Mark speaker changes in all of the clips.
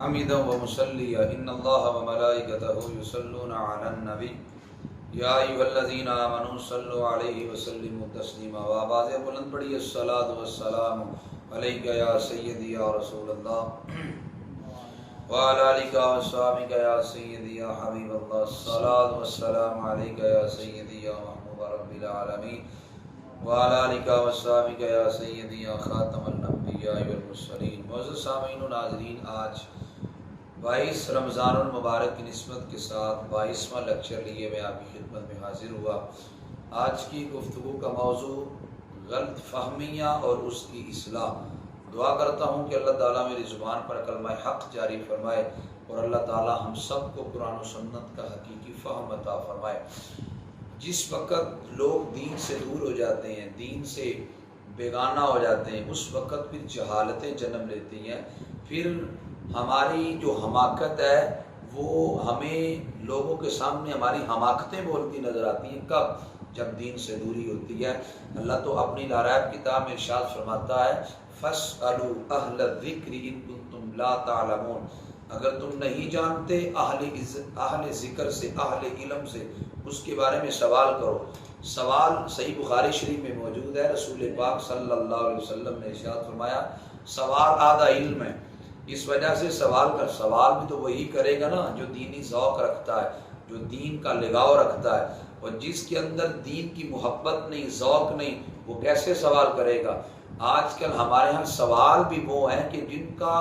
Speaker 1: حمدا ومصليا ان الله وملائكته يصلون على النبي یا ایھا الذین آمنوا صلوا علیہ وسلموا تسلیما آواز بلند پڑھیے الصلاۃ والسلام علیک یا سیدی یا رسول اللہ وعلی آلک وصحبک یا سیدی یا حبیب اللہ الصلاۃ والسلام علیک یا سیدی یا محبوب رب العالمین وعلی آلک وصحبک یا سیدی یا خاتم الانبیاء والمرسلین۔ معزز سامعین و ناظرین، آج 22 رمضان المبارک کی نسبت کے ساتھ 22واں لیکچر لیے میں آپ کی خدمت میں حاضر ہوا۔ آج کی گفتگو کا موضوع غلط فہمیاں اور اس کی اصلاح۔ دعا کرتا ہوں کہ اللہ تعالیٰ میری زبان پر کلمہ حق جاری فرمائے اور اللہ تعالیٰ ہم سب کو قرآن و سنت کا حقیقی فہم عطا فرمائے۔ جس وقت لوگ دین سے دور ہو جاتے ہیں، دین سے بیگانہ ہو جاتے ہیں، اس وقت پھر جہالتیں جنم لیتی ہیں۔ پھر ہماری جو حماقت ہے وہ ہمیں لوگوں کے سامنے ہماری حماقتیں بولتی نظر آتی ہیں۔ کب؟ جب دین سے دوری ہوتی ہے۔ اللہ تو اپنی لارائب کتاب میں ارشاد فرماتا ہے فَاسْأَلُوا أَهْلَ الذِّكْرِ إِن كُنتُمْ لَا تَعْلَمُونَ، اگر تم نہیں جانتے اہل ذکر سے، اہل علم سے اس کے بارے میں سوال کرو۔ سوال صحیح بخاری شریف میں موجود ہے۔ رسول پاک صلی اللہ علیہ وسلم نے ارشاد فرمایا سوال آدھا علم ہے، اس وجہ سے سوال بھی تو وہی کرے گا نا جو دینی ذوق رکھتا ہے، جو دین کا لگاؤ رکھتا ہے، اور جس کے اندر دین کی محبت نہیں، ذوق نہیں، وہ کیسے سوال کرے گا؟ آج کل ہمارے ہاں سوال بھی وہ ہیں کہ جن کا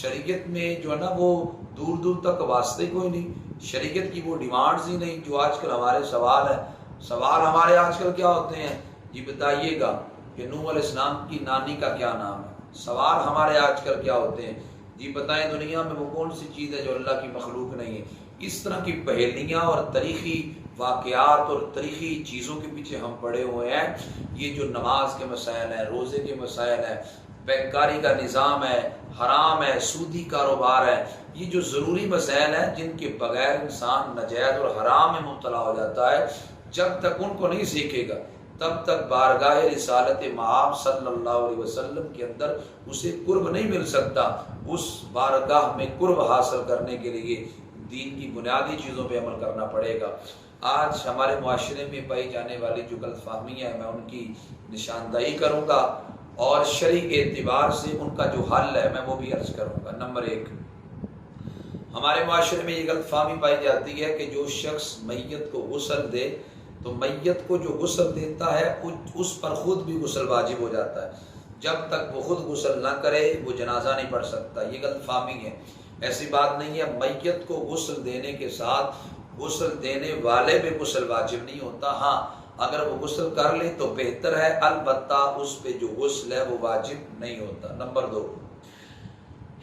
Speaker 1: شریعت میں جو ہے نا وہ دور دور تک واسطے کوئی نہیں، شریعت کی وہ ڈیمانڈز ہی نہیں جو آج کل ہمارے سوال ہیں۔ سوال ہمارے آج کل کیا ہوتے ہیں؟ جی بتائیے گا کہ نوح علیہ السلام کی نانی کا کیا نام ہے؟ سوال ہمارے آج کل کیا ہوتے ہیں؟ جی بتائیں دنیا میں وہ کون سی چیز ہے جو اللہ کی مخلوق نہیں ہے؟ اس طرح کی پہیلیاں اور تاریخی واقعات اور تاریخی چیزوں کے پیچھے ہم پڑے ہوئے ہیں۔ یہ جو نماز کے مسائل ہیں، روزے کے مسائل ہیں، بینکاری کا نظام ہے، حرام ہے، سودی کاروبار ہے، یہ جو ضروری مسائل ہیں جن کے بغیر انسان ناجائز اور حرام میں مبتلا ہو جاتا ہے، جب تک ان کو نہیں سیکھے گا تب تک بارگاہ رسالت مآب صلی اللہ علیہ وسلم کے اندر اسے قرب نہیں مل سکتا۔ اس بارگاہ میں قرب حاصل کرنے کے لیے دین کی بنیادی چیزوں پہ عمل کرنا پڑے گا۔ آج ہمارے معاشرے میں پائی جانے والی جو غلط فہمیاں ہیں میں ان کی نشاندہی کروں گا اور شرعی اعتبار سے ان کا جو حل ہے میں وہ بھی عرض کروں گا۔ نمبر 1، ہمارے معاشرے میں یہ غلط فہمی پائی جاتی ہے کہ جو شخص میت کو غسل دے تو میت کو جو غسل دیتا ہے اس پر خود بھی غسل واجب ہو جاتا ہے۔ جب تک وہ خود غسل نہ کرے وہ جنازہ نہیں پڑھ سکتا۔ یہ غلط فہمی ہے، ایسی بات نہیں ہے۔ میت کو غسل دینے کے ساتھ غسل دینے والے پہ غسل واجب نہیں ہوتا۔ ہاں اگر وہ غسل کر لے تو بہتر ہے، البتہ اس پہ جو غسل ہے وہ واجب نہیں ہوتا۔ نمبر 2،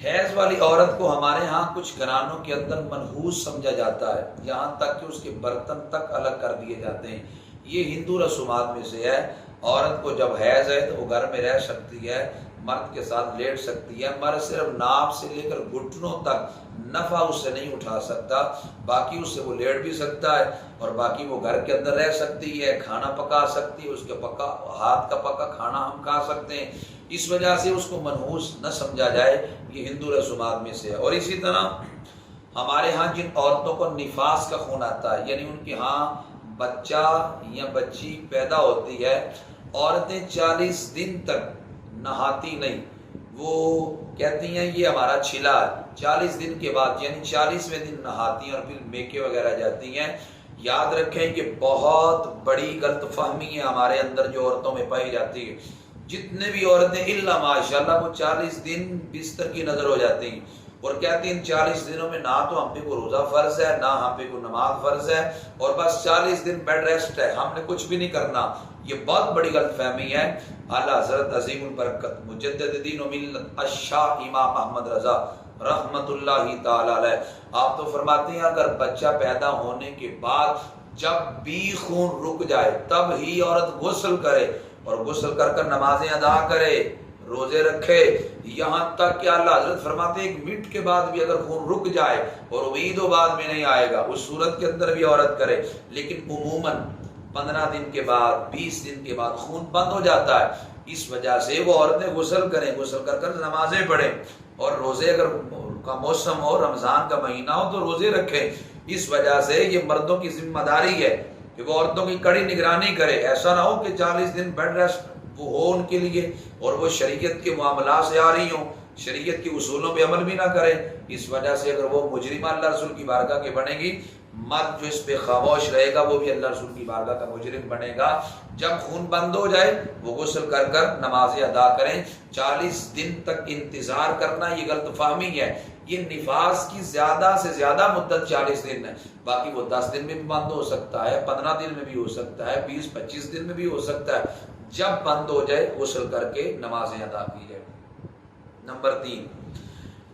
Speaker 1: حیض والی عورت کو ہمارے ہاں کچھ گھرانوں کے اندر منحوس سمجھا جاتا ہے، یہاں تک کہ اس کے برتن تک الگ کر دیے جاتے ہیں۔ یہ ہندو رسومات میں سے ہے۔ عورت کو جب حیض ہے تو وہ گھر میں رہ سکتی ہے، مرد کے ساتھ لیٹ سکتی ہے، مرد صرف ناف سے لے کر گھٹنوں تک نفع اس سے نہیں اٹھا سکتا، باقی اس سے وہ لیٹ بھی سکتا ہے اور باقی وہ گھر کے اندر رہ سکتی ہے، کھانا پکا سکتی ہے، اس کے ہاتھ کا پکا کھانا ہم کھا سکتے ہیں۔ اس وجہ سے اس کو منحوس نہ سمجھا جائے، یہ ہندو رسومات میں سے ہے۔ اور اسی طرح ہمارے ہاں جن عورتوں کو نفاس کا خون آتا ہے، یعنی ان کے ہاں بچہ یا بچی پیدا ہوتی ہے، عورتیں 40 دن تک نہاتی نہیں، وہ کہتی ہیں یہ ہمارا چھلا ہے۔ 40 دن کے بعد یعنی 40ویں دن نہاتی ہیں اور پھر میکے وغیرہ جاتی ہیں۔ یاد رکھیں کہ بہت بڑی غلط فہمی ہے ہمارے اندر جو عورتوں میں پائی جاتی ہے۔ جتنے بھی عورتیں الا ماشاءاللہ وہ 40 دن بستر کی نظر ہو جاتی ہیں اور کہتی ہیں 40 دنوں میں نہ تو ہم پہ کوئی روزہ فرض ہے، نہ ہم پہ کوئی نماز فرض ہے، اور بس 40 دن بیڈ ریسٹ ہے، ہم نے کچھ بھی نہیں کرنا۔ یہ بہت بڑی غلط فہمی ہے۔ اعلیٰ حضرت عظیم البرکت مجدد دین و ملت الشاہ امام احمد رضا رحمت اللہ تعالی علیہ، آپ تو فرماتے ہیں اگر بچہ پیدا ہونے کے بعد جب بھی خون رک جائے تب ہی عورت غسل کرے اور غسل کر کر نمازیں ادا کرے، روزے رکھے، یہاں تک کہ اللہ حضرت فرماتے ہیں 1 منٹ کے بعد بھی اگر خون رک جائے اور امید و بعد میں نہیں آئے گا اس صورت کے اندر بھی عورت کرے، لیکن عموماً 15 دن کے بعد 20 دن کے بعد خون بند ہو جاتا ہے۔ اس وجہ سے وہ عورتیں غسل کریں، غسل کر کر نمازیں پڑھیں، اور روزے اگر کا موسم ہو، رمضان کا مہینہ ہو تو روزے رکھیں۔ اس وجہ سے یہ مردوں کی ذمہ داری ہے کہ وہ عورتوں کی کڑی نگرانی کرے۔ ایسا نہ ہو کہ 40 دن بیڈ ریسٹ وہ ہو ان کے لیے اور وہ شریعت کے معاملات سے آ رہی ہوں، شریعت کے اصولوں پہ عمل بھی نہ کریں۔ اس وجہ سے اگر وہ مجرمہ اللہ رسول کی بارگاہ کے بنے گی، مرد جو اس پہ خاموش رہے گا وہ بھی اللہ رسول کی بارگاہ کا مجرم بنے گا۔ جب خون بند ہو جائے وہ غسل کر کر نمازیں ادا کریں۔ 40 دن تک انتظار کرنا یہ غلط فہمی ہے۔ یہ نفاس کی زیادہ سے زیادہ مدت 40 دن ہے، باقی وہ 10 دن میں بھی بند ہو سکتا ہے، 15 دن میں بھی ہو سکتا ہے، 20-25 دن میں بھی ہو سکتا ہے۔ جب بند ہو جائے غسل کر کے نمازیں ادا کی جائے۔ نمبر 3،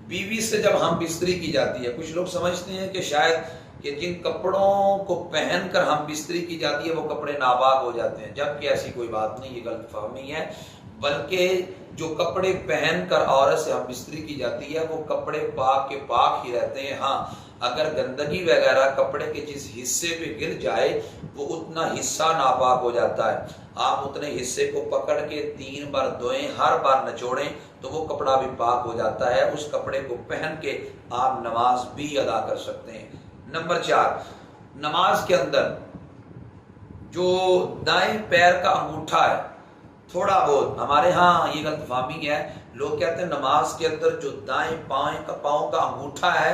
Speaker 1: بیوی سے جب ہم بستری کی جاتی ہے، کچھ لوگ سمجھتے ہیں کہ شاید کہ جن کپڑوں کو پہن کر ہم بستری کی جاتی ہے وہ کپڑے ناپاک ہو جاتے ہیں، جبکہ ایسی کوئی بات نہیں، یہ غلط فہمی ہے۔ بلکہ جو کپڑے پہن کر عورت سے ہم بستری کی جاتی ہے وہ کپڑے پاک کے پاک ہی رہتے ہیں۔ ہاں، اگر گندگی وغیرہ کپڑے کے جس حصے پہ گر جائے وہ اتنا حصہ ناپاک ہو جاتا ہے، آپ اتنے حصے کو پکڑ کے 3 بار دھوئیں، ہر بار نچوڑیں تو وہ کپڑا بھی پاک ہو جاتا ہے۔ اس کپڑے کو پہن کے آپ نماز بھی ادا کر سکتے ہیں۔ نمبر 4، نماز کے اندر جو دائیں پیر کا انگوٹھا ہے، تھوڑا بہت ہمارے ہاں یہ غلط فہمی ہے، لوگ کہتے ہیں نماز کے اندر جو دائیں پاؤں کا انگوٹھا ہے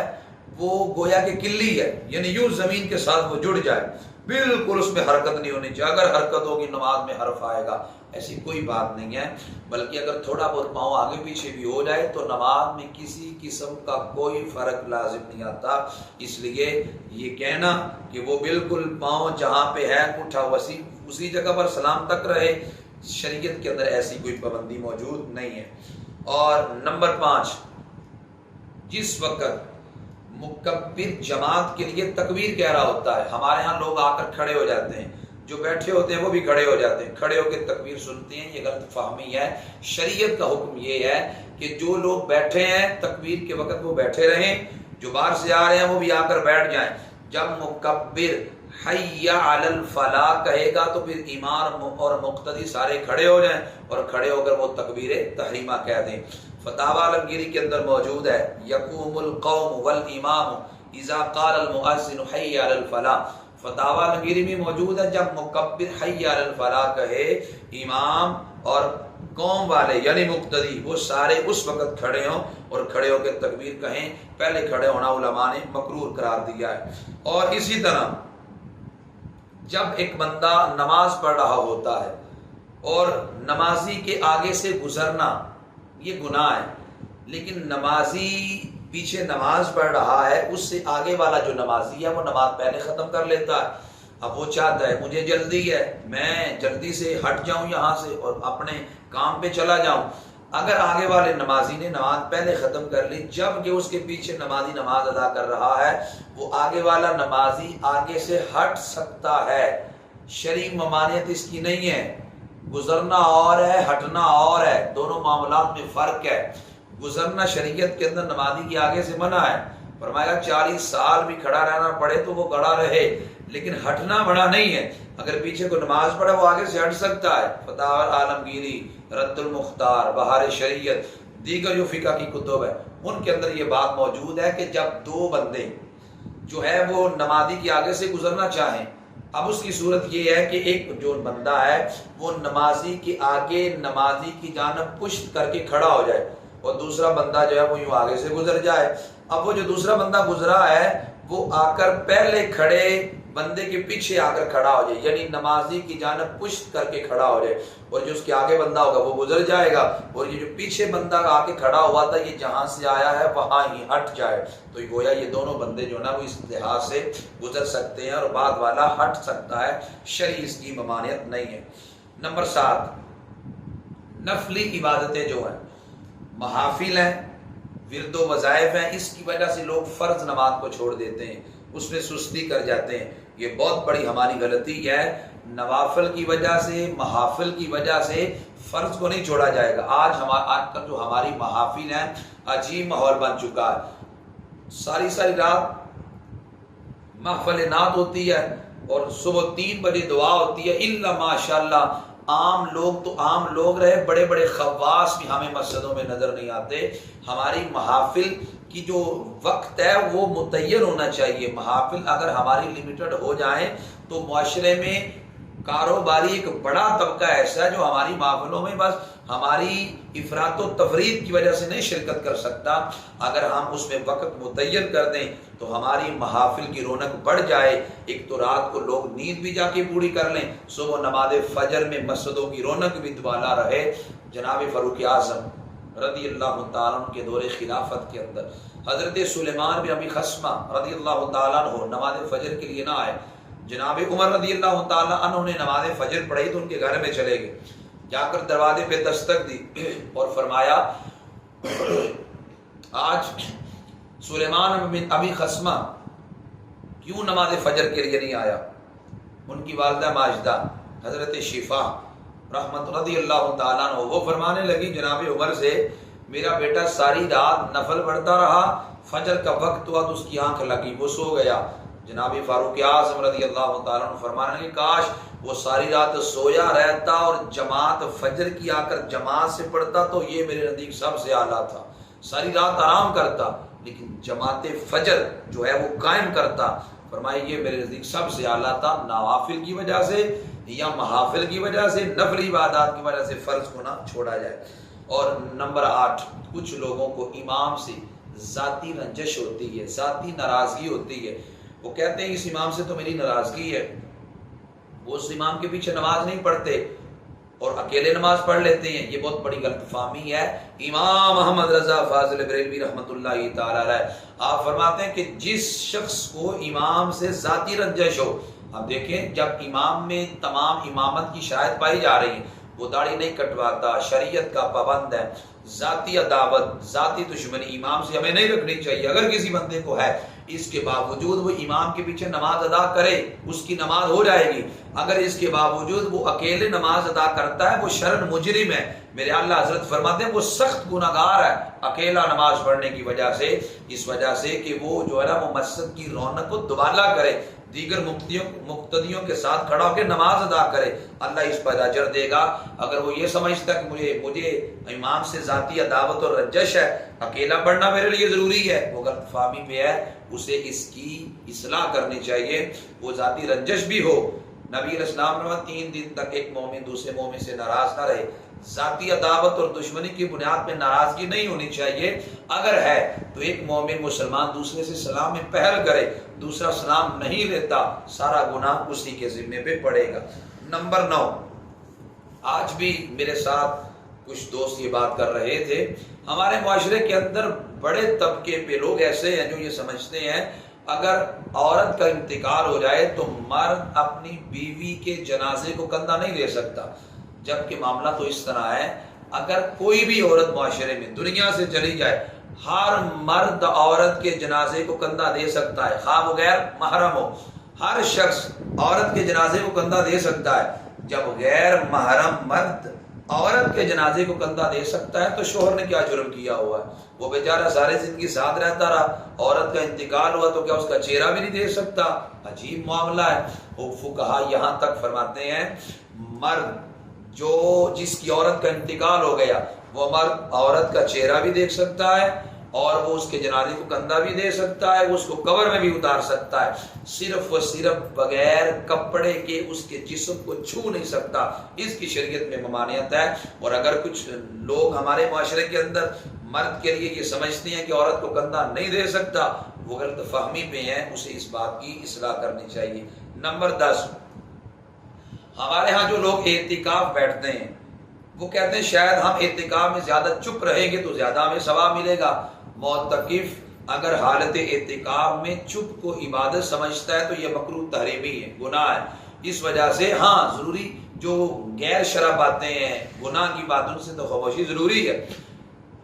Speaker 1: وہ گویا کہ کلی ہے، یعنی یوں زمین کے ساتھ وہ جڑ جائے، بالکل اس میں حرکت نہیں ہونی چاہیے۔ اگر حرکت ہوگی نماز میں حرف آئے گا، ایسی کوئی بات نہیں ہے۔ بلکہ اگر تھوڑا بہت پاؤں آگے پیچھے بھی ہو جائے تو نماز میں کسی قسم کا کوئی فرق لازم نہیں آتا۔ اس لیے یہ کہنا کہ وہ بالکل پاؤں جہاں پہ ہے انگوٹھا اسی جگہ پر سلام تک رہے، شریعت کے اندر ایسی کوئی پابندی موجود نہیں ہے۔ اور نمبر 5، جس وقت مکبر جماعت کے لیے تکبیر کہہ رہا ہوتا ہے، ہمارے ہاں لوگ آ کر کھڑے ہو جاتے ہیں، جو بیٹھے ہوتے ہیں وہ بھی کھڑے ہو جاتے ہیں، کھڑے ہو کے تکبیر سنتے ہیں، یہ غلط فہمی ہے۔ شریعت کا حکم یہ ہے کہ جو لوگ بیٹھے ہیں تکبیر کے وقت وہ بیٹھے رہیں، جو باہر سے آ رہے ہیں وہ بھی آ کر بیٹھ جائیں۔ جب مکبر حی علی الفلاح کہے گا تو پھر امام اور مقتدی سارے کھڑے ہو جائیں اور کھڑے ہو کر وہ تکبیر تحریمہ کہہ دیں۔ فتاوی عالمگیری کے اندر موجود ہے، یقوم القوم والامام اذا قال المؤذن حی علی الفلاح۔ فتاوی عالمگیری میں موجود ہے، جب مکبر حی علی الفلاح کہے، امام اور قوم والے یعنی مقتدی وہ سارے اس وقت کھڑے ہوں اور کھڑے ہو کے تکبیر کہیں۔ پہلے کھڑے ہونا علماء نے مکروہ قرار دیا ہے۔ اور اسی طرح جب ایک بندہ نماز پڑھ رہا ہوتا ہے اور نمازی کے آگے سے گزرنا یہ گناہ ہے، لیکن نمازی پیچھے نماز پڑھ رہا ہے، اس سے آگے والا جو نمازی ہے وہ نماز پہلے ختم کر لیتا ہے۔ اب وہ چاہتا ہے مجھے جلدی ہے، میں جلدی سے ہٹ جاؤں یہاں سے اور اپنے کام پہ چلا جاؤں۔ اگر آگے والے نمازی نے نماز پہلے ختم کر لی، جب کہ اس کے پیچھے نمازی نماز ادا کر رہا ہے، وہ آگے والا نمازی آگے سے ہٹ سکتا ہے۔ شرعی ممانعت اس کی نہیں ہے۔ گزرنا اور ہے، ہٹنا اور ہے، دونوں معاملات میں فرق ہے۔ گزرنا شریعت کے اندر نمازی کے آگے سے منع ہے، فرمایا 40 سال بھی کھڑا رہنا پڑے تو وہ کھڑا رہے، لیکن ہٹنا بڑا نہیں ہے۔ اگر پیچھے کو نماز پڑھے وہ آگے سے ہٹ سکتا ہے۔ فتاوی عالمگیری، رد المختار، بہار شریعت، دیگر جو فقہ کی کتب ہے ان کے اندر یہ بات موجود ہے کہ جب 2 بندے جو ہے وہ نمازی کے آگے سے گزرنا چاہیں، اب اس کی صورت یہ ہے کہ ایک جو بندہ ہے وہ نمازی کے آگے نمازی کی جانب پشت کر کے کھڑا ہو جائے اور دوسرا بندہ جو ہے وہ یوں آگے سے گزر جائے۔ اب وہ جو دوسرا بندہ گزرا ہے وہ آ کر پہلے کھڑے بندے کے پیچھے آ کر کھڑا ہو جائے، یعنی نمازی کی جانب پشت کر کے کھڑا ہو جائے، اور جو اس کے آگے بندہ ہوگا وہ گزر جائے گا، اور یہ جو پیچھے بندہ آ کے کھڑا ہوا تھا یہ جہاں سے آیا ہے وہاں ہی ہٹ جائے۔ تو گویا یہ دونوں بندے جو نا وہ اس لحاظ سے گزر سکتے ہیں اور بعد والا ہٹ سکتا ہے، شرعی اس کی ممانعت نہیں ہے۔ نمبر 7، نفلی عبادتیں جو ہیں، محافل ہیں، ورد و وظائف ہیں، اس کی وجہ سے لوگ فرض نماز کو چھوڑ دیتے ہیں، اس میں سستی کر جاتے ہیں۔ یہ بہت بڑی ہماری غلطی ہے۔ نوافل کی وجہ سے، محافل کی وجہ سے فرض کو نہیں چھوڑا جائے گا۔ آج کل جو ہماری محافل ہیں عجیب ماحول بن چکا ہے، ساری رات محفل نعت ہوتی ہے اور صبح 3 بجے دعا ہوتی ہے، الا ماشاء اللہ عام لوگ تو عام لوگ رہے، بڑے بڑے خواص بھی ہمیں مسجدوں میں نظر نہیں آتے۔ ہماری محافل کی جو وقت ہے وہ متعین ہونا چاہیے۔ محافل اگر ہماری لمیٹڈ ہو جائیں تو معاشرے میں کاروباری ایک بڑا طبقہ ایسا ہے جو ہماری محفلوں میں بس ہماری افراط و تفرید کی وجہ سے نہیں شرکت کر سکتا۔ اگر ہم اس میں وقت متعین کر دیں تو ہماری محافل کی رونق بڑھ جائے۔ ایک تو رات کو لوگ نیند بھی جا کے پوری کر لیں، صبح نماز فجر میں مسجدوں کی رونق بھی دوالا رہے۔ جناب فاروق اعظم رضی اللہ تعالیٰ عنہ کے دور خلافت کے اندر حضرت سلیمان بن ابی خصمہ رضی اللہ تعالیٰ عنہ نماز فجر کے لیے نہ آئے۔ جناب عمر رضی اللہ تعالیٰ عنہ نے نماز فجر پڑھی تو ان کے گھر میں چلے گئے، جا کر دروازے پہ دستک دی اور فرمایا آج سلیمان بن ابی خصمہ کیوں نماز فجر کے لیے نہیں آیا؟ ان کی والدہ ماجدہ حضرت شفا رحمت رضی اللہ تعالیٰ عنہ وہ فرمانے لگی جناب عمر سے، میرا بیٹا ساری رات نفل پڑھتا رہا، فجر کا وقت ہوا تو اس کی آنکھ لگی، وہ سو گیا۔ جناب فاروق اعظم رضی اللہ تعالیٰ عنہ فرمانے لگے کاش وہ ساری رات سویا رہتا اور جماعت فجر کی آ کر جماعت سے پڑھتا تو یہ میرے نزدیک سب سے اعلیٰ تھا۔ ساری رات آرام کرتا لیکن جماعت فجر جو ہے وہ قائم کرتا، فرمایا یہ میرے نزدیک سب سے اعلیٰ تھا۔ نوافل کی وجہ سے یا محافل کی وجہ سے، نفلی عبادات کی وجہ سے فرض کو نہ چھوڑا جائے۔ اور نمبر 8، کچھ لوگوں کو امام سے ذاتی رنجش ہوتی ہے، ذاتی ناراضگی ہوتی ہے۔ وہ کہتے ہیں اس امام سے تو میری ناراضگی ہے، وہ اس امام کے پیچھے نماز نہیں پڑھتے اور اکیلے نماز پڑھ لیتے ہیں۔ یہ بہت بڑی غلط فہمی ہے۔ امام محمد رضا فاضل بریلوی رحمۃ اللہ تعالی علیہ آپ فرماتے ہیں کہ جس شخص کو امام سے ذاتی رنجش ہو، اب دیکھیں جب امام میں تمام امامت کی شرائط پائی جا رہی ہیں، وہ داڑھی نہیں کٹواتا، شریعت کا پابند ہے، ذاتی عداوت ذاتی دشمنی امام سے ہمیں نہیں رکھنی چاہیے۔ اگر کسی بندے کو ہے اس کے باوجود وہ امام کے پیچھے نماز ادا کرے، اس کی نماز ہو جائے گی۔ اگر اس کے باوجود وہ اکیلے نماز ادا کرتا ہے وہ شرن مجرم ہے۔ میرے اللہ حضرت فرماتے ہیں وہ سخت گناہگار ہے اکیلا نماز پڑھنے کی وجہ سے، اس وجہ سے کہ وہ جو ہے نا وہ مسجد کی رونق کو دوالا کرے، دیگر مقتدیوں کے ساتھ کھڑا ہو کے نماز ادا کرے، اللہ اس پر اجر دے گا۔ اگر وہ یہ سمجھتا کہ مجھے امام سے ذاتی عداوت اور رنجش ہے، اکیلا پڑھنا میرے لیے ضروری ہے، وہ غلط فہمی پہ ہے، اسے اس کی اصلاح کرنی چاہیے۔ وہ ذاتی رنجش بھی ہو، نبی علیہ السلام نے 3 دن تک ایک مومن دوسرے مومن سے ناراض نہ رہے۔ ذاتی عداوت اور دشمنی کی بنیاد پہ ناراضگی نہیں ہونی چاہیے۔ اگر ہے تو ایک مومن مسلمان دوسرے سے سلام میں پہل کرے، دوسرا سلام نہیں لیتا، سارا گناہ اسی کے ذمے پہ پڑے گا۔ نمبر 9، آج بھی میرے ساتھ کچھ دوست یہ بات کر رہے تھے، ہمارے معاشرے کے اندر بڑے طبقے پہ لوگ ایسے ہیں جو یہ سمجھتے ہیں اگر عورت کا انتقال ہو جائے تو مرد اپنی بیوی کے جنازے کو کندھا نہیں دے سکتا، جبکہ معاملہ تو اس طرح ہے اگر کوئی بھی عورت معاشرے میں دنیا سے چلی جائے، ہر مرد عورت کے جنازے کو کندھا دے سکتا ہے، خواہ وہ غیر محرم ہو، ہر شخص عورت کے جنازے کو کندھا دے سکتا ہے۔ جب غیر محرم مرد عورت کے جنازے کو کندھا دے سکتا ہے تو شوہر نے کیا جرم کیا ہوا ہے؟ وہ بیچارہ سارے زندگی ساتھ رہتا رہا، عورت کا انتقال ہوا تو کیا اس کا چہرہ بھی نہیں دیکھ سکتا؟ عجیب معاملہ ہے۔ وہ فقہا یہاں تک فرماتے ہیں مرد جس کی عورت کا انتقال ہو گیا وہ مرد عورت کا چہرہ بھی دیکھ سکتا ہے اور وہ اس کے جنازے کو کندھا بھی دے سکتا ہے، وہ اس کو قبر میں بھی اتار سکتا ہے، صرف و صرف بغیر کپڑے کے اس کے جسم کو چھو نہیں سکتا، اس کی شریعت میں ممانعت ہے۔ اور اگر کچھ لوگ ہمارے معاشرے کے اندر مرد کے لیے یہ سمجھتے ہیں کہ عورت کو کندھا نہیں دے سکتا، وہ غلط فہمی پہ ہیں، اسے اس بات کی اصلاح کرنی چاہیے۔ نمبر 10، ہمارے ہاں جو لوگ اعتکاف بیٹھتے ہیں وہ کہتے ہیں شاید ہم اعتکاف میں زیادہ چپ رہیں گے تو زیادہ ہمیں ثواب ملے گا۔ معتکف اگر حالت اعتکاف میں چپ کو عبادت سمجھتا ہے تو یہ مکروہ تحریمی ہے، گناہ ہے۔ اس وجہ سے ہاں ضروری جو غیر شرع باتیں ہیں، گناہ کی باتوں سے تو خاموشی ضروری ہے۔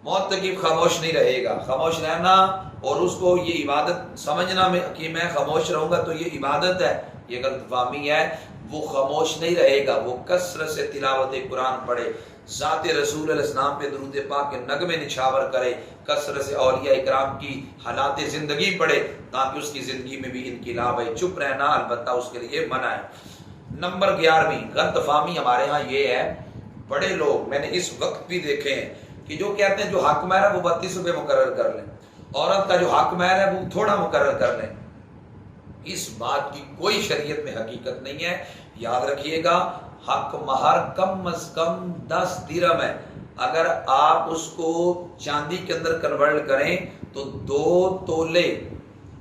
Speaker 1: معتکف خاموش نہیں رہے گا، خاموش رہنا اور اس کو یہ عبادت سمجھنا کہ میں خاموش رہوں گا تو یہ عبادت ہے، یہ غلط فہمی ہے۔ وہ خاموش نہیں رہے گا، وہ کثرت سے تلاوت قرآن پڑھے، ذات رسول علیہ السلام پہ درود پاک کے نغمے نچھاور کرے، کثرت سے اولیاء اکرام کی حالات زندگی پڑھے تاکہ اس کی زندگی میں بھی انقلاب ہے۔ چپ رہنا البتہ اس کے لیے منع ہے۔ نمبر 11ویں غلط فہمی ہمارے ہاں یہ ہے، بڑے لوگ میں نے اس وقت بھی دیکھے ہیں کہ جو کہتے ہیں جو حق مہر ہے وہ 32 روپے مقرر کر لیں، عورت کا جو حق مہر ہے وہ تھوڑا مقرر کر لیں۔ اس بات کی کوئی شریعت میں حقیقت نہیں ہے۔ یاد رکھیے گا، حق مہر کم از کم 10 درہم ہے۔ اگر آپ اس کو چاندی کے اندر کنورٹ کریں تو 2 تولے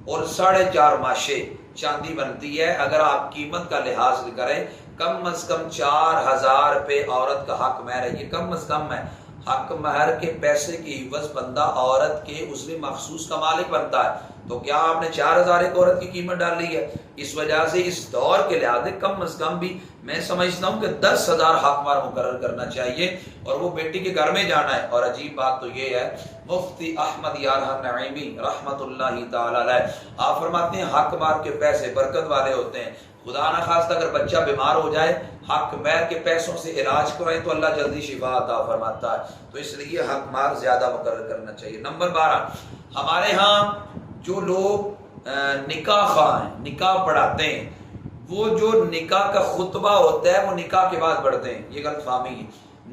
Speaker 1: اور 4.5 ماشے چاندی بنتی ہے۔ اگر آپ قیمت کا لحاظ کریں کم از کم 4000 روپے عورت کا حق مہر ہے، یہ کم از کم ہے۔ حق مہر کے پیسے کی عوض بندہ عورت کے اس میں مخصوص کا مالک بنتا ہے، تو کیا آپ نے 4000 ایک عورت کی قیمت ڈالی ہے؟ اس وجہ سے اس دور کے لحاظ سے کم از کم بھی میں سمجھتا ہوں کہ 10,000 حق مہر مقرر کرنا چاہیے، اور وہ بیٹی کے گھر میں جانا ہے۔ اور عجیب بات تو یہ ہے، مفتی احمد یار نعیمی رحمت اللہ تعالی علیہ آپ فرماتے ہیں حق مہر کے پیسے برکت والے ہوتے ہیں، خدا نہ خواستہ اگر بچہ بیمار ہو جائے حق مہر کے پیسوں سے علاج کرائیں تو اللہ جلدی شفا عطا فرماتا ہے، تو اس لیے حق مہر زیادہ مقرر کرنا چاہیے۔ نمبر 12، ہمارے ہاں جو لوگ نکاح خواہ ہیں، نکاح پڑھاتے ہیں، وہ جو نکاح کا خطبہ ہوتا ہے وہ نکاح کے بعد پڑھتے ہیں، یہ غلط فہمی ہے۔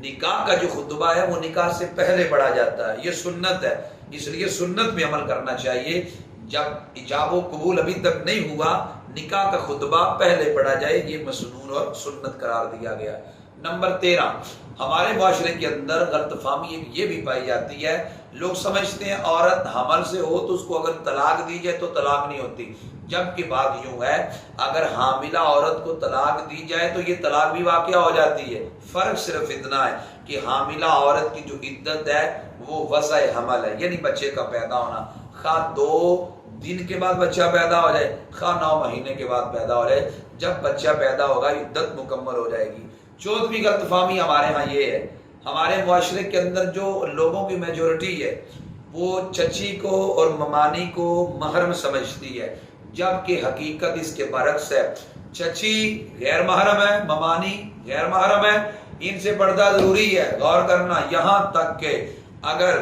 Speaker 1: نکاح کا جو خطبہ ہے وہ نکاح سے پہلے پڑھا جاتا ہے، یہ سنت ہے، اس لیے سنت میں عمل کرنا چاہیے۔ جب ایجاب و قبول ابھی تک نہیں ہوا، نکاح کا خطبہ پہلے پڑھا جائے، یہ مسنون اور سنت قرار دیا گیا۔ نمبر 13، ہمارے معاشرے کے اندر غلط فہمی یہ بھی پائی جاتی ہے، لوگ سمجھتے ہیں عورت حمل سے ہو تو اس کو اگر طلاق دی جائے تو طلاق نہیں ہوتی، جبکہ بات یوں ہے اگر حاملہ عورت کو طلاق دی جائے تو یہ طلاق بھی واقع ہو جاتی ہے۔ فرق صرف اتنا ہے کہ حاملہ عورت کی جو عدت ہے وہ وضع حمل ہے، یعنی بچے کا پیدا ہونا، خواہ 2 دن کے بعد بچہ پیدا ہو جائے، خواہ 9 مہینے کے بعد پیدا ہو جائے، جب بچہ پیدا ہوگا عدت مکمل ہو جائے گی۔ 14ویں غلط فہمی ہمارے ہاں یہ ہے، ہمارے معاشرے کے اندر جو لوگوں کی میجورٹی ہے وہ چچی کو اور ممانی کو محرم سمجھتی ہے، جبکہ حقیقت اس کے برعکس ہے۔ چچی غیر محرم ہے، ممانی غیر محرم ہے، ان سے پردہ ضروری ہے۔ غور کرنا، یہاں تک کہ اگر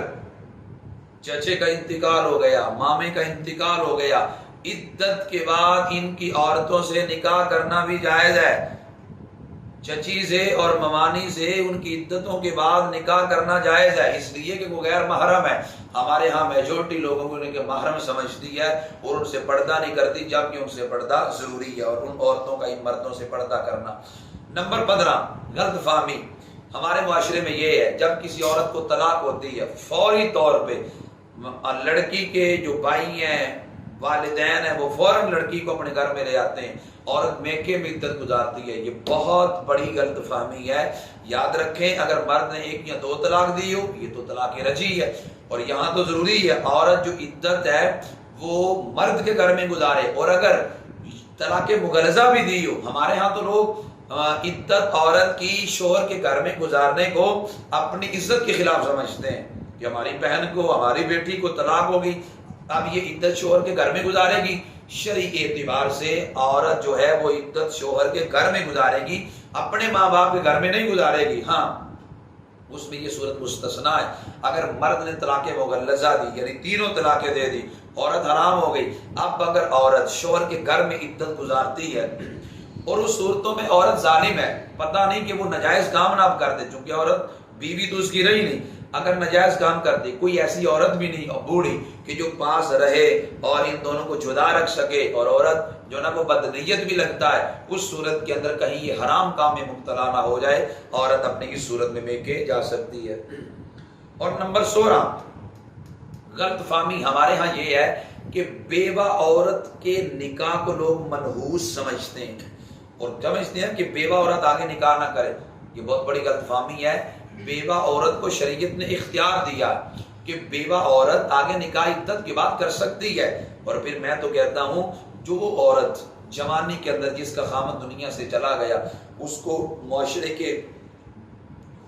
Speaker 1: چچے کا انتقال ہو گیا، مامے کا انتقال ہو گیا، عدت کے بعد ان کی عورتوں سے نکاح کرنا بھی جائز ہے۔ چچی سے اور ممانی سے ان کی عدتوں کے بعد نکاح کرنا جائز ہے، اس لیے کہ وہ غیر محرم ہے۔ ہمارے ہاں میجورٹی لوگوں کو ان کے محرم سمجھتی ہے اور ان سے پردہ نہیں کرتی، جبکہ ان سے پردہ ضروری ہے، اور ان عورتوں کا ان مردوں سے پردہ کرنا۔ نمبر 15، غلط فہمی ہمارے معاشرے میں یہ ہے، جب کسی عورت کو طلاق ہوتی ہے فوری طور پہ لڑکی کے جو بھائی ہیں، والدین ہیں، وہ فوراً لڑکی کو اپنے گھر میں لے آتے ہیں، عورت میکے میں عدت گزارتی ہے۔ یہ بہت بڑی غلط فہمی ہے۔ یاد رکھیں اگر مرد نے 1 یا 2 طلاق دی ہو یہ تو طلاق رجعی ہے، اور یہاں تو ضروری ہے عورت جو عدت ہے وہ مرد کے گھر میں گزارے، اور اگر طلاق مغلظہ بھی دی ہو، ہمارے ہاں تو لوگ عدت عورت کی شوہر کے گھر میں گزارنے کو اپنی عزت کے خلاف سمجھتے ہیں کہ ہماری بہن کو، ہماری بیٹی کو طلاق ہوگی، اب یہ عدت شوہر کے گھر میں گزارے گی۔ شرعی اعتبار سے عورت جو ہے وہ عدت شوہر کے گھر میں گزارے گی، اپنے ماں باپ کے گھر میں نہیں گزارے گی۔ ہاں اس میں یہ صورت مستثنا ہے، اگر مرد نے طلاق مغلظہ دی یعنی 3 طلاقیں دے دی، عورت حرام ہو گئی۔ اب اگر عورت شوہر کے گھر میں عدت گزارتی ہے اور اس صورتوں میں عورت ظالم ہے، پتہ نہیں کہ وہ ناجائز کام نہ کر دے، چونکہ عورت بیوی تو اس کی رہی نہیں، اگر ناجائز کام کر دے، کوئی ایسی عورت بھی نہیں بوڑھی کہ جو پاس رہے اور ان دونوں کو جدا رکھ سکے، اور عورت جو نا وہ بدنیت بھی لگتا ہے، اس صورت کے اندر کہیں یہ حرام کام میں مبتلا نہ ہو جائے، عورت اپنی اس صورت میں میکے جا سکتی ہے۔ اور نمبر 16، غلط فہمی ہمارے ہاں یہ ہے کہ بیوہ عورت کے نکاح کو لوگ منحوس سمجھتے ہیں، اور سمجھتے ہیں کہ بیوہ عورت آگے نکاح نہ کرے، یہ بہت بڑی غلط فہمی ہے۔ بیوہ عورت کو شریعت نے اختیار دیا کہ بیوہ عورت آگے نکاح عدت کی بات کر سکتی ہے، اور پھر میں تو کہتا ہوں جو عورت جوانی کے اندر جس کا خامد دنیا سے چلا گیا، اس کو معاشرے کے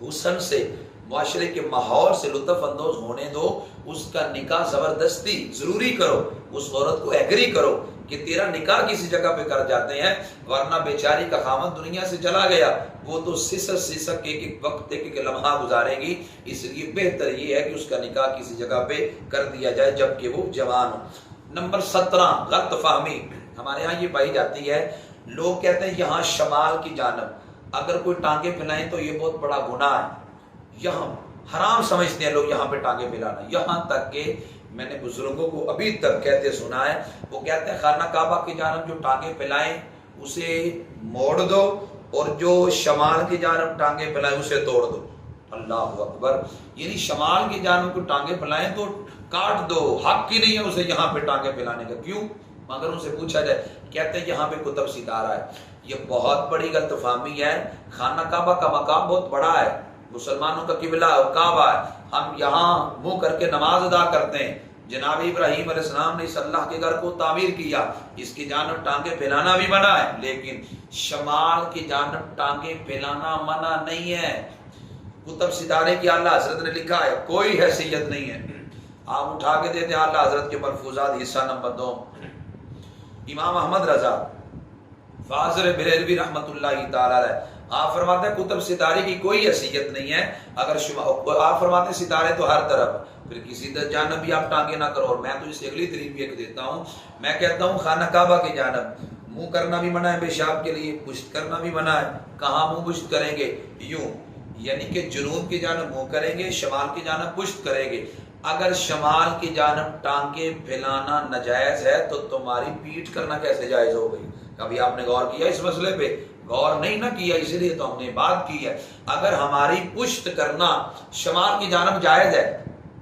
Speaker 1: حسن سے، معاشرے کے ماحول سے لطف اندوز ہونے دو، اس کا نکاح زبردستی ضروری کرو، اس عورت کو ایگری کرو کہ تیرا نکاح کسی جگہ پہ کر جاتے ہیں، ورنہ بیچاری کا خامد دنیا سے چلا گیا، وہ تو سسک ایک وقت ایک لمحہ گزارے گی، اس لیے بہتر یہ ہے کہ اس کا نکاح کسی جگہ پہ کر دیا جائے جبکہ وہ جوان ہو۔ نمبر 17، غلط فہمی ہمارے ہاں یہ پائی جاتی ہے، لوگ کہتے ہیں یہاں شمال کی جانب اگر کوئی ٹانگیں پھیلائیں تو یہ بہت بڑا گناہ ہے، یہاں حرام سمجھتے ہیں لوگ یہاں پہ ٹانگیں پھیلانا، یہاں تک کہ میں نے بزرگوں کو ابھی تک کہتے سنا ہے، وہ کہتے ہیں خانہ کعبہ کی جانب جو ٹانگیں پھیلائیں اسے موڑ دو اور جو شمال کی جانب ٹانگیں پھیلائیں اسے توڑ دو۔ اللہ اکبر، یعنی شمال کی جانب کو ٹانگیں پھیلائیں تو کاٹ دو، حق کی نہیں ہے اسے یہاں پہ ٹانگیں پھیلانے کا۔ کیوں؟ مگر ان سے پوچھا جائے، کہتے ہیں یہاں پہ قطب ستارہ ہے۔ یہ بہت بڑی غلط فہمی ہے، خانہ کعبہ کا مقام بہت بڑا ہے، مسلمانوں کا قبلہ کعبہ ہے، ہم یہاں منہ کر کے نماز ادا کرتے ہیں۔ جناب ابراہیم علیہ السلام نے اس اللہ کے گھر کو تعمیر کیا، اس کی جانب ٹانگیں پھیلانا بھی منع ہے، لیکن شمال کی جانب ٹانگیں پھیلانا منع نہیں ہے۔ قطب ستارے کی اعلیٰ حضرت نے لکھا ہے، کوئی حیثیت نہیں ہے۔ آپ اٹھا کے دیتے ہیں اعلیٰ حضرت کے ملفوظات، حصہ نمبر 2، امام احمد رضا فاضل بریلوی رحمۃ اللہ تعالی علیہ، آپ فرماتے ہیں قطب ستارے کی کوئی حیثیت نہیں ہے، اگر آپ فرماتے ہیں ستارے تو ہر طرف، پھر کسی جانب بھی آپ ٹانگیں نہ کرو۔ اور میں تو اسے اگلی دلیل بھی ایک دیتا ہوں، میں کہتا ہوں خانہ کعبہ کی جانب منہ کرنا بھی منع ہے پیشاب کے لیے، پشت کرنا بھی منع ہے۔ کہاں منہ پشت کریں گے؟ یوں، یعنی کہ جنوب کی جانب منہ کریں گے، شمال کی جانب پشت کریں گے۔ اگر شمال کی جانب ٹانگیں پھیلانا ناجائز ہے تو تمہاری پیٹھ کرنا کیسے جائز ہو گئی؟ کبھی آپ نے غور کیا اس مسئلے پہ؟ غور نہیں نہ کیا، اس لیے تو ہم نے بات کی ہے۔ اگر ہماری پشت کرنا شمال کی جانب جائز ہے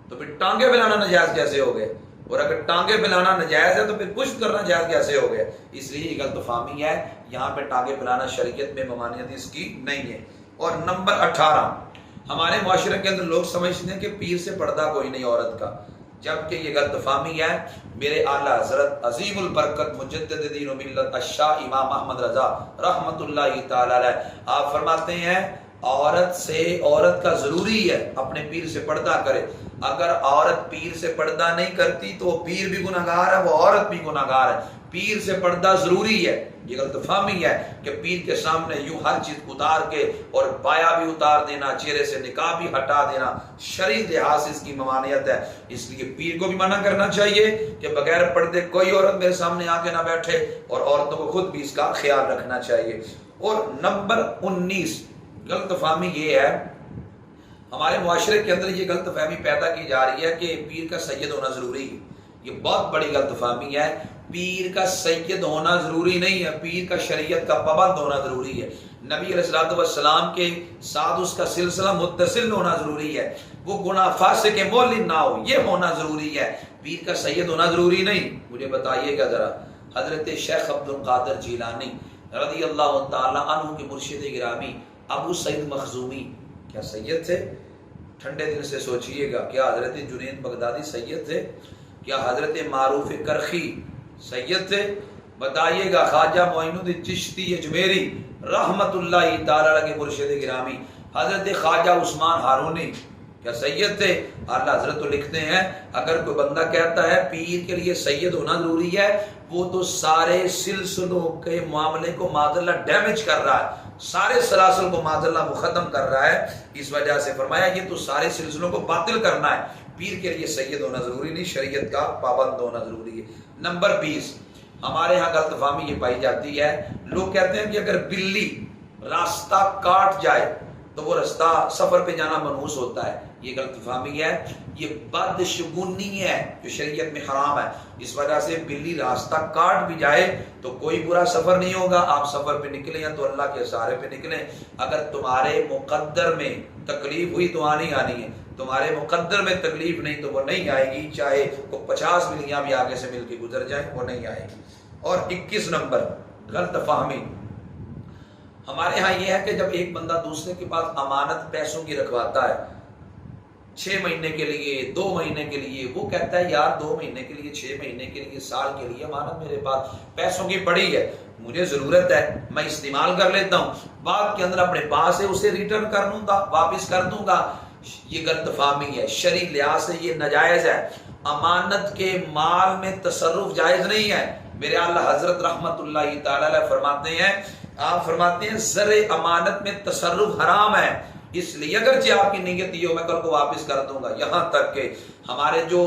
Speaker 1: تو پھر ٹانگیں پھیلانا ناجائز کیسے ہو گئے؟ اور اگر ٹانگیں پھیلانا ناجائز ہے تو پھر پشت کرنا جائز کیسے ہو گئے؟ اس لیے یہ غلط فہمی ہے، یہاں پہ ٹانگیں پھیلانا شریعت میں ممانعت اس کی نہیں ہے۔ اور نمبر 18، ہمارے معاشرے کے اندر لوگ سمجھتے ہیں کہ پیر سے پردہ کوئی نہیں عورت کا، جبکہ یہ غلط فہمی ہے۔ میرے اعلیٰ حضرت عظیم البرکت مجدد دین و ملت الشاہ امام احمد رضا رحمۃ اللہ تعالی علیہ، آپ فرماتے ہیں عورت کا ضروری ہے اپنے پیر سے پردہ کرے۔ اگر عورت پیر سے پردہ نہیں کرتی تو وہ پیر بھی گناہگار ہے، وہ عورت بھی گناہگار ہے۔ پیر سے پردہ ضروری ہے، یہ غلط فہمی ہے کہ پیر کے سامنے یوں ہر چیز اتار کے اور بایا بھی اتار دینا، چہرے سے نقاب بھی ہٹا دینا، شرعی لحاظ سے اس کی ممانعت ہے۔ اس لیے پیر کو بھی منع کرنا چاہیے کہ بغیر پردے کوئی عورت میرے سامنے آ کے نہ بیٹھے، اور عورتوں کو خود بھی اس کا خیال رکھنا چاہیے۔ اور نمبر 19 غلط فہمی یہ ہے، ہمارے معاشرے کے اندر یہ غلط فہمی پیدا کی جا رہی ہے کہ پیر کا سید ہونا ضروری ہے۔ یہ بہت بڑی غلط فہمی ہے، پیر کا سید ہونا ضروری نہیں ہے، پیر کا شریعت کا پابند ہونا ضروری ہے۔ نبی علیہ الصلوۃ والسلام کے ساتھ اس کا سلسلہ متصل ہونا ضروری ہے، وہ گناہ فاسق کے مولد نہ ہو، یہ ہونا ضروری ہے، پیر کا سید ہونا ضروری نہیں۔ مجھے بتائیے گا ذرا، حضرت شیخ عبد القادر جیلانی رضی اللہ تعالی عنہ کے مرشد گرامی ابو سعید مخزومی کیا سید تھے؟ ٹھنڈے دل سے سوچئے گا، کیا حضرت جنید بغدادی سید تھے؟ کیا حضرت معروف کرخی سید تھے؟ بتائیے گا خواجہ معین الدین چشتی اجمیری رحمت اللہ تعالی علیہ کے مرشد گرامی حضرت خواجہ عثمان ہارونی کیا سید تھے؟ اعلیٰ حضرت تو لکھتے ہیں اگر کوئی بندہ کہتا ہے پیر کے لیے سید ہونا ضروری ہے، وہ تو سارے سلسلوں کے معاملے کو معذاللہ ڈیمیج کر رہا ہے، سارے سلاسل کو معذاللہ وہ ختم کر رہا ہے۔ اس وجہ سے فرمایا یہ تو سارے سلسلوں کو باطل کرنا ہے، پیر کے لیے سید ہونا ضروری نہیں، شریعت کا پابند ہونا ضروری ہے۔ نمبر 20 ہمارے ہاں غلط فہمی یہ پائی جاتی ہے، لوگ کہتے ہیں کہ اگر بلی راستہ کاٹ جائے تو وہ راستہ سفر پہ جانا منحوس ہوتا ہے، یہ غلط فہمی ہے، یہ بدشگونی ہے جو شریعت میں حرام ہے۔ اس وجہ سے بلی راستہ کاٹ بھی جائے تو کوئی برا سفر نہیں ہوگا، آپ سفر پہ نکلیں یا تو اللہ کے سہارے پہ نکلیں۔ اگر تمہارے مقدر میں تکلیف ہوئی تو آنی ہے، تمہارے مقدر میں تکلیف نہیں تو وہ نہیں آئے گی، چاہے وہ 50 بلیاں بھی آگے سے مل کے گزر جائیں وہ نہیں آئے گی۔ اور 21 نمبر غلط فہمی ہمارے ہاں یہ ہے کہ جب ایک بندہ دوسرے کے پاس امانت پیسوں کی رکھواتا ہے 6 مہینے کے لیے 2 مہینے کے لیے، وہ کہتا ہے یار 2 مہینے کے لیے 6 مہینے کے لیے سال کے لیے امانت میرے پاس پیسوں کی پڑی ہے، مجھے ضرورت ہے میں استعمال کر لیتا ہوں، بعد کے اندر اپنے پاس سے اسے ریٹرن کر دوں گا، واپس کر دوں گا، یہ غلط فہمی ہے، شرعی لحاظ سے یہ ناجائز ہے۔ امانت کے مال میں تصرف جائز نہیں ہے۔ میرے اعلیٰ حضرت رحمت اللہ تعالی علیہ فرماتے ہیں، آپ فرماتے ہیں زر امانت میں تصرف حرام ہے۔ اس لیے اگرچہ آپ کی نیت یہ ہو میں کل کو واپس کر دوں گا، یہاں تک کہ ہمارے جو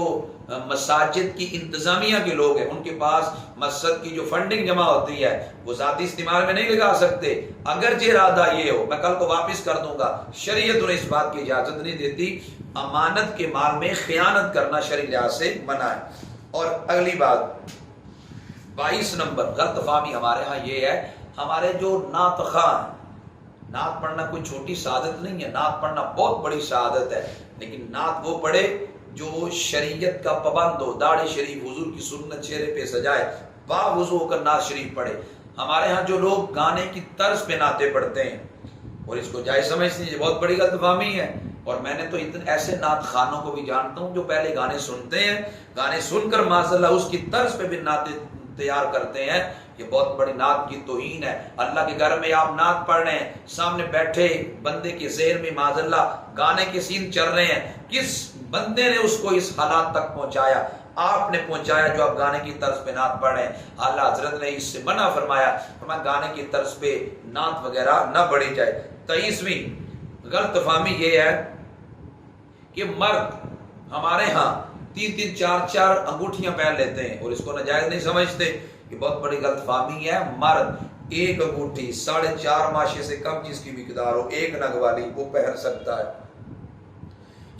Speaker 1: مساجد کی انتظامیہ کے لوگ ہیں ان کے پاس مسجد کی جو فنڈنگ جمع ہوتی ہے وہ ذاتی استعمال میں نہیں لگا سکتے، اگرچہ ارادہ یہ ہو میں کل کو واپس کر دوں گا، شریعت انہیں اس بات کی اجازت نہیں دیتی۔ امانت کے مال میں خیانت کرنا شرعی لحاظ سے منع ہے۔ اور اگلی بات 22 نمبر غلط فہمی ہمارے ہاں یہ ہے، ہمارے جو نعت خواہ ہیں، نعت پڑھنا کوئی چھوٹی سعادت نہیں ہے، نعت پڑھنا بہت بڑی سعادت ہے، لیکن نعت وہ پڑھے جو شریعت کا پابند ہو، داڑھی شریف حضور کی سنت چہرے پہ سجائے، باوضو ہو کر نعت شریف پڑھے۔ ہمارے ہاں جو لوگ گانے کی طرز پہ نعتیں پڑھتے ہیں اور اس کو جائز سمجھتے ہیں، یہ بہت بڑی غلط فہمی ہے۔ اور میں نے تو اتنے ایسے نعت خانوں کو بھی جانتا ہوں جو پہلے گانے سنتے ہیں، گانے سن کر معاذ اللہ اس کی طرز پہ بھی نعتیں تیار کرتے ہیں، یہ بہت بڑی نعت کی توہین ہے۔ اللہ کے گھر میں آپ نعت پڑھ رہے ہیں، سامنے بیٹھے بندے کے ذہن میں معاذ اللہ گانے کے سین چل رہے ہیں، کس بندے نے اس کو اس حالات تک پہنچایا؟ آپ نے پہنچایا جو آپ گانے کی طرز پہ نعت پڑھ رہے ہیں۔ اعلیٰ حضرت نے اس سے منع فرمایا، گانے کی طرز پہ نعت وغیرہ نہ پڑھی جائے۔ 23ویں غلط فہمی یہ ہے کہ مرد ہمارے ہاں 3-3 4-4 انگوٹھیاں پہن لیتے ہیں اور اس کو ناجائز نہیں سمجھتے، یہ بہت بڑی غلط فہمی ہے۔ مرد ایک انگوٹھی 4.5 ماشے سے کم جس کی مقدار ہو، ایک نگ والی، وہ پہن سکتا ہے،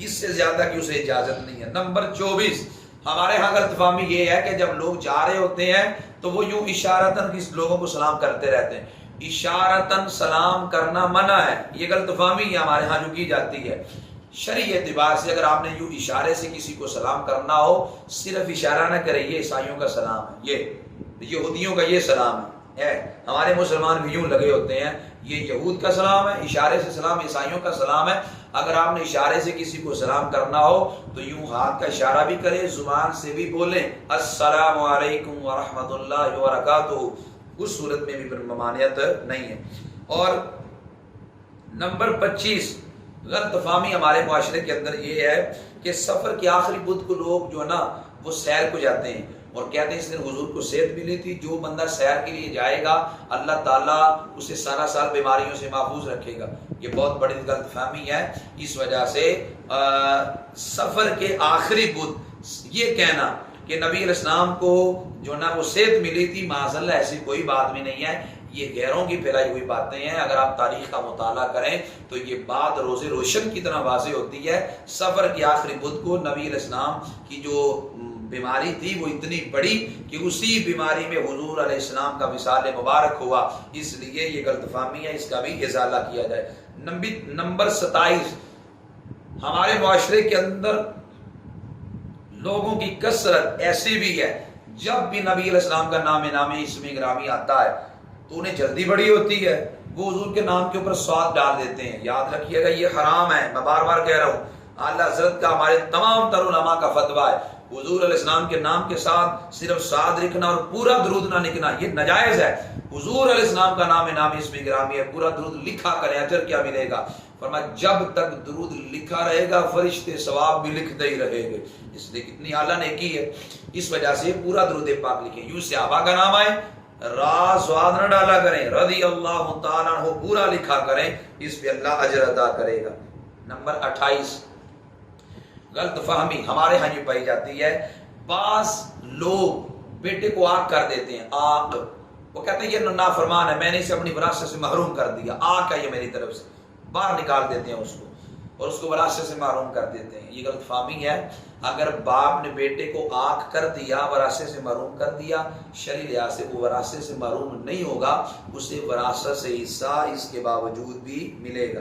Speaker 1: اس سے زیادہ کی اسے اجازت نہیں ہے۔ نمبر 24 ہمارے ہاں غلط فہمی یہ ہے کہ جب لوگ جا رہے ہوتے ہیں تو وہ یوں اشارتاً کس لوگوں کو سلام کرتے رہتے ہیں، اشارتاً سلام کرنا منع ہے، یہ غلط فہمی ہے ہمارے ہاں جو کی جاتی ہے۔ شرعی اعتبار سے اگر آپ نے یوں اشارے سے کسی کو سلام کرنا ہو، صرف اشارہ نہ کرے، یہ عیسائیوں کا سلام ہے، یہ یہودیوں کا یہ سلام ہے، ہمارے مسلمان بھی یوں لگے ہوتے ہیں، یہ یہود کا سلام ہے، اشارے سے سلام عیسائیوں کا سلام ہے۔ اگر آپ نے اشارے سے کسی کو سلام کرنا ہو تو یوں ہاتھ کا اشارہ بھی کرے، زبان سے بھی بولیں السلام علیکم ورحمۃ اللہ وبرکاتہ، اس صورت میں بھی ممانعت نہیں ہے۔ اور نمبر 25 غلط فہمی ہمارے معاشرے کے اندر یہ ہے کہ سفر کے آخری بدھ کو لوگ جو ہے نا وہ سیر کو جاتے ہیں اور کہتے ہیں اس دن حضور کو صحت ملی تھی، جو بندہ سیر کے لیے جائے گا اللہ تعالیٰ اسے سارا سال بیماریوں سے محفوظ رکھے گا، یہ بہت بڑی غلط فہمی ہے۔ اس وجہ سے سفر کے آخری بدھ یہ کہنا کہ نبی علیہ السلام کو جو نا وہ صحت ملی تھی، معاذ اللہ ایسی کوئی بات بھی نہیں ہے، یہ غیروں کی پھیلائی ہوئی باتیں ہیں۔ اگر آپ تاریخ کا مطالعہ کریں تو یہ بات روز روشن کی طرح واضح ہوتی ہے، سفر کی آخری بدھ کو نبی علیہ السلام کی جو بیماری تھی وہ اتنی بڑی کہ اسی بیماری میں حضور علیہ السلام کا وصال مبارک ہوا، اس لیے یہ غلط فہمی ہے، اس کا بھی ازالہ کیا جائے۔ نمبر 27 ہمارے معاشرے کے اندر لوگوں کی کثرت ایسی بھی ہے، جب بھی نبی علیہ السلام کا نام اسم گرامی آتا ہے تو انہیں جلدی بڑی ہوتی ہے، وہ حضور کے نام کے اوپر سواد ڈال دیتے ہیں۔ یاد رکھیے گا یہ حرام ہے، میں بار بار کہہ رہا ہوں، اعلیٰ حضرت کا ہمارے تمام تر علماء کا فتویٰ ہے، حضور علیہ السلام کے نام کے ساتھ صرف سعد لکھنا اور پورا درود نہ لکھنا یہ ناجائز ہے۔ حضور علیہ السلام کا نام اسم گرامی ہے، پورا درود لکھا کریں، اجر کیا ملے گا؟ فرمایا جب تک درود لکھا رہے گا فرشتے ثواب بھی لکھتے ہی رہے گے، اس لیے کتنی اعلیٰ نیکی ہے، اس وجہ سے پورا درود پاک لکھیں۔ یوں صحابہ کا نام آئے راز سواد نہ ڈالا کریں، رضی اللہ تعالیٰ عنہ پورا لکھا کریں، اس پہ اللہ اجر عطا کرے گا۔ نمبر 28 غلط فہمی ہمارے ہاں یہ پائی جاتی ہے، بعض لوگ بیٹے کو آگ کر دیتے ہیں، آگ، وہ کہتے ہیں یہ نافرمان ہے، میں نے اسے اپنی وراثت سے محروم کر دیا، آگ ہے یہ میری طرف سے، باہر نکال دیتے ہیں اس کو اور اس کو وراثت سے محروم کر دیتے ہیں، یہ غلط فہمی ہے۔ اگر باپ نے بیٹے کو آگ کر دیا، وراثت سے محروم کر دیا، شرعی لحاظ سے وہ وراثت سے محروم نہیں ہوگا، اسے وراثت سے حصہ اس کے باوجود بھی ملے گا۔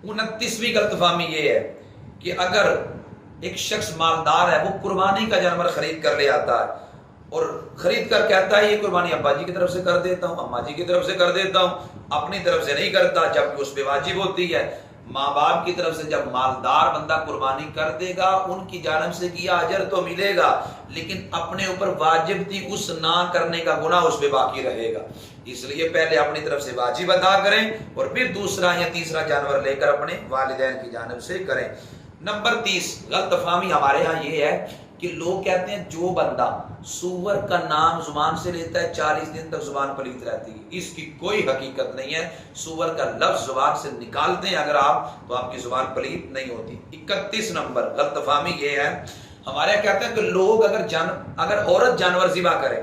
Speaker 1: 29ویں غلط فہمی یہ ہے کہ اگر ایک شخص مالدار ہے، وہ قربانی کا جانور خرید کر لے آتا ہے اور خرید کر کہتا ہے یہ قربانی ابا جی کی طرف سے کر دیتا ہوں، اماں جی کی طرف سے کر دیتا ہوں، اپنی طرف سے نہیں کرتا، جبکہ اس پہ واجب ہوتی ہے۔ ماں باپ کی طرف سے جب مالدار بندہ قربانی کر دے گا، ان کی جانب سے کیا اجر تو ملے گا، لیکن اپنے اوپر واجب تھی اس نہ کرنے کا گناہ اس پہ باقی رہے گا، اس لیے پہلے اپنی طرف سے واجب ادا کریں اور پھر دوسرا یا تیسرا جانور لے کر اپنے والدین کی جانب سے کریں۔ نمبر 30 غلط فہمی ہمارے ہاں یہ ہے کہ لوگ کہتے ہیں جو بندہ سور کا نام زبان سے لیتا ہے 40 دن تک زبان پلیت رہتی ہے، اس کی کوئی حقیقت نہیں ہے۔ سور کا لفظ زبان سے نکالتے ہیں اگر آپ تو آپ کی زبان پلیت نہیں ہوتی۔ 31 نمبر غلط فہمی یہ ہے، ہمارے یہاں کہتے ہیں کہ لوگ اگر عورت جانور ذبح کرے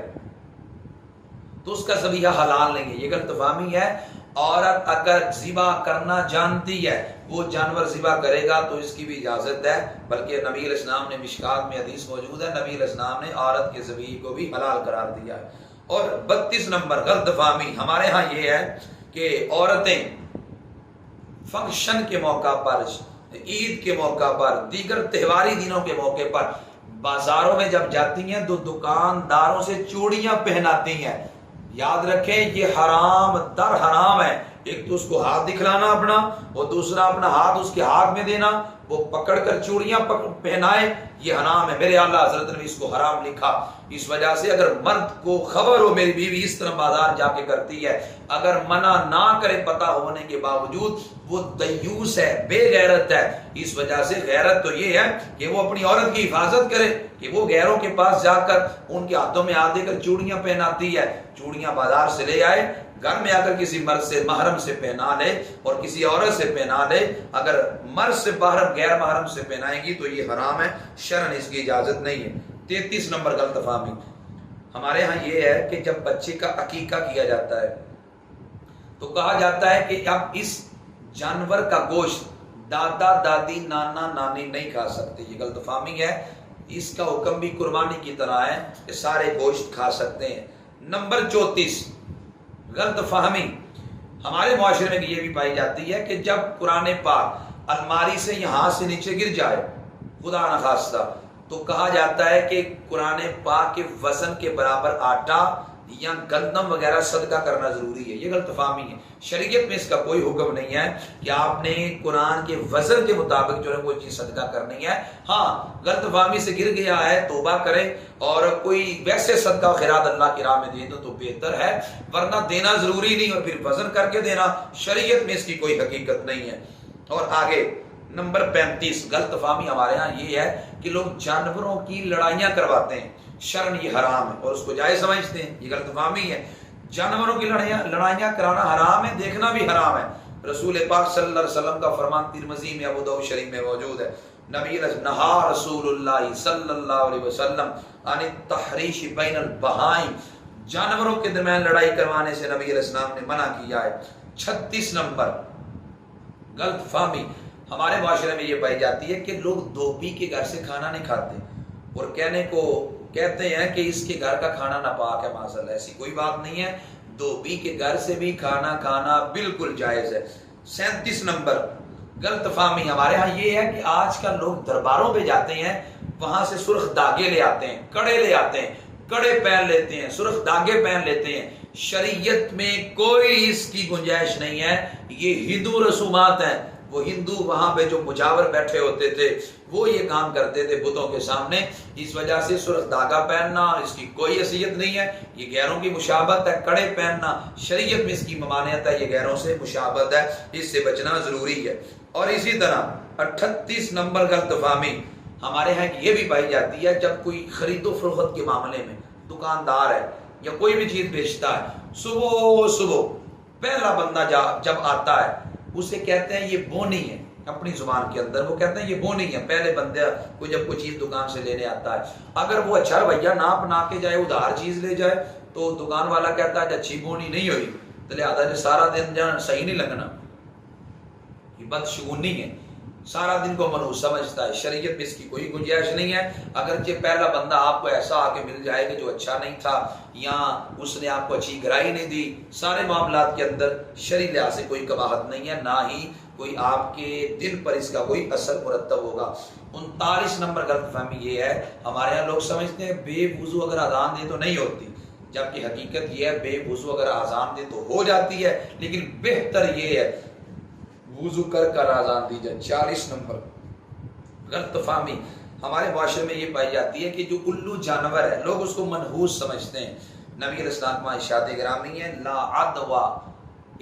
Speaker 1: تو اس کا ذبیحہ حلال نہیں ہے، یہ غلط فہمی ہے۔ عورت اگر ذبح کرنا جانتی ہے وہ جانور ذبح کرے گا تو اس کی بھی اجازت ہے، بلکہ نبی علیہ السلام نے مشکات میں حدیث موجود ہے، نبی علیہ السلام نے عورت کے ذبیح کو بھی حلال قرار دیا ہے۔ اور 32 نمبر غلط فہمی ہمارے ہاں یہ ہے کہ عورتیں فنکشن کے موقع پر، عید کے موقع پر، دیگر تہواری دنوں کے موقع پر بازاروں میں جب جاتی ہیں تو دکانداروں سے چوڑیاں پہناتی ہیں۔ یاد رکھیں یہ حرام در حرام ہے، ایک تو اس کو ہاتھ دکھلانا اپنا، اور دوسرا اپنا ہاتھ اس کے ہاتھ میں دینا، وہ پکڑ کر چوڑیاں پہنائے، یہ حرام ہے۔ میرے اعلیٰ حضرت نے اس کو حرام لکھا۔ اس وجہ سے اگر مرد کو خبر ہو میری بیوی اس طرح بازار جا کے کرتی ہے، اگر منع نہ کرے پتہ ہونے کے باوجود، وہ دیوس ہے، بے غیرت ہے۔ اس وجہ سے غیرت تو یہ ہے کہ وہ اپنی عورت کی حفاظت کرے، کہ وہ غیروں کے پاس جا کر ان کے ہاتھوں میں ہاتھ دے کر چوڑیاں پہناتی ہے، چوڑیاں بازار سے لے آئے، گھر میں آ کر کسی مرد سے محرم سے پہنا لے اور کسی عورت سے پہنا لے۔ اگر مرد سے باہر غیر محرم سے پہنائے گی تو یہ حرام ہے، شرعاً اس کی اجازت نہیں ہے۔ 33 نمبر غلط فہمی ہمارے ہاں یہ ہے کہ جب بچے کا عقیقہ کیا جاتا ہے تو کہا جاتا ہے کہ اب اس جانور کا گوشت دادا دادی نانا نانی نہیں کھا سکتے، یہ غلط فہمی ہے۔ اس کا حکم بھی قربانی کی طرح ہے کہ سارے گوشت کھا سکتے ہیں۔ نمبر 34 غلط فہمی ہمارے معاشرے میں یہ بھی پائی جاتی ہے کہ جب قرآن پاک الماری سے یہاں سے نیچے گر جائے خدا نخواستہ تو کہا جاتا ہے کہ قرآن پاک کے وزن کے برابر آٹا یا گندم وغیرہ صدقہ کرنا ضروری ہے، یہ غلط فہمی ہے۔ شریعت میں اس کا کوئی حکم نہیں ہے کہ آپ نے قرآن کے وزن کے مطابق جو ہے کوئی چیز صدقہ کرنی ہے۔ ہاں غلط فہمی سے گر گیا ہے توبہ کرے اور کوئی ویسے صدقہ خیرات اللہ کی راہ میں دے دو تو بہتر ہے، ورنہ دینا ضروری نہیں اور پھر وزن کر کے دینا، شریعت میں اس کی کوئی حقیقت نہیں ہے۔ اور آگے نمبر 35 غلط فہمی ہمارے ہاں یہ ہے کہ لوگ جانوروں کی لڑائیاں کرواتے ہیں، شرعاً یہ حرام ہے اور اس کو جائز سمجھتے ہیں، یہ غلط فہمی ہے۔ جانوروں کی لڑائیاں کرانا حرام ہے، دیکھنا بھی حرام ہے۔ رسول پاک صلی اللہ علیہ وسلم کا فرمان ترمذی میں، ابو داؤد شریف میں موجود ہے، نبی نہا رسول اللہ صلی اللہ علیہ وسلم عن التحریش بین البہائم، جانوروں کے درمیان لڑائی کروانے سے نبی علیہ السلام نے منع کیا ہے۔ 36 نمبر غلط فہمی ہمارے معاشرے میں یہ پائی جاتی ہے کہ لوگ دھوبی کے گھر سے کھانا نہیں کھاتے اور کہتے ہیں کہ اس کے گھر کا کھانا ناپاک ہے، معاذاللہ، ایسی کوئی بات نہیں ہے، دھوبی کے گھر سے بھی کھانا کھانا بالکل جائز ہے۔ 37 نمبر غلط فہمی ہمارے ہاں یہ ہے کہ آج کل لوگ درباروں پہ جاتے ہیں، وہاں سے سرخ داغے لے آتے ہیں، کڑے لے آتے ہیں، کڑے پہن لیتے ہیں، سرخ داغے پہن لیتے ہیں۔ شریعت میں کوئی اس کی گنجائش نہیں ہے، یہ ہندو رسومات ہیں۔ وہ ہندو وہاں پہ جو مجاور بیٹھے ہوتے تھے وہ یہ کام کرتے تھے بتوں کے سامنے، اس وجہ سے سرخ دھاگا پہننا اس کی کوئی حیثیت نہیں ہے، یہ غیروں کی مشابہت ہے۔ کڑے پہننا شریعت میں اس کی ممانعت ہے، یہ غیروں سے مشابہت ہے، اس سے بچنا ضروری ہے۔ اور اسی طرح 38 نمبر غلط فہمی ہمارے ہاں یہ بھی پائی جاتی ہے، جب کوئی خرید و فروخت کے معاملے میں دکاندار ہے یا کوئی بھی چیز بیچتا ہے، صبح پہلا بندہ جب آتا ہے اسے کہتے ہیں یہ بونی ہے، اپنی زبان کے اندر وہ کہتے ہیں یہ بونی ہے۔ پہلے بندے کو جب کوئی چیز دکان سے لینے آتا ہے، اگر وہ اچھا رویہ نہ کے جائے، ادھار چیز لے جائے تو دکان والا کہتا ہے اچھی بونی نہیں ہوئی تو لہٰذا سارا دن جان صحیح نہیں لگنا، یہ بدشگونی ہے، سارا دن کو منحوس سمجھتا ہے۔ شریعت میں اس کی کوئی گنجائش نہیں ہے، اگرچہ پہلا بندہ آپ کو ایسا آ کے مل جائے کہ جو اچھا نہیں تھا یا اس نے آپ کو اچھی گرائی نہیں دی، سارے معاملات کے اندر شرعی لحاظ سے کوئی قباحت نہیں ہے، نہ ہی کوئی آپ کے دل پر اس کا کوئی اثر مرتب ہوگا۔ 39 نمبر غلط فہمی یہ ہے، ہمارے یہاں لوگ سمجھتے ہیں بے وضو اگر اذان دے تو نہیں ہوتی، جبکہ حقیقت یہ ہے بے وضو اگر اذان دے تو ہو جاتی ہے، لیکن بہتر یہ ہے وضو کر اذان دی جائے۔ 40 نمبر غلط فہمی ہمارے معاشرے میں یہ پائی جاتی ہے کہ جو الو جانور ہے لوگ اس کو منحوس سمجھتے ہیں۔ نبی علیہ السلام کا ارشاد گرامی ہے لا عدوى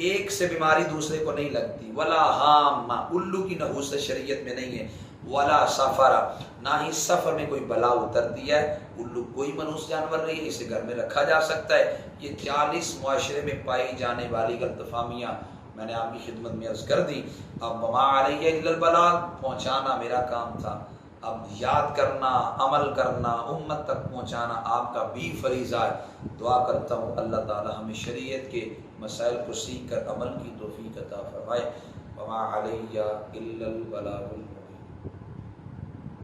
Speaker 1: ایک سے بیماری دوسرے کو نہیں لگتی. ولا حامہ، الو کی نحوست شریعت میں نہیں ہے. ولا سفر، نہ ہی سفر میں کوئی بلا اترتی ہے. الو کوئی منحوس جانور نہیں ہے، اسے گھر میں رکھا جا سکتا ہے. یہ 40 معاشرے میں پائی جانے والی غلط فہمیاں میں نے آپ کی خدمت میں عرض کر دی. اب وما علیہ الا البلاغ، پہنچانا میرا کام تھا. اب یاد کرنا، عمل کرنا، امت تک پہنچانا آپ کا بھی فریضہ ہے. دعا کرتا ہوں اللہ تعالی ہمیں شریعت کے مسائل کو سیکھ کر عمل کی توفیق عطا فرمائے. وما علیہ الا البلاغ.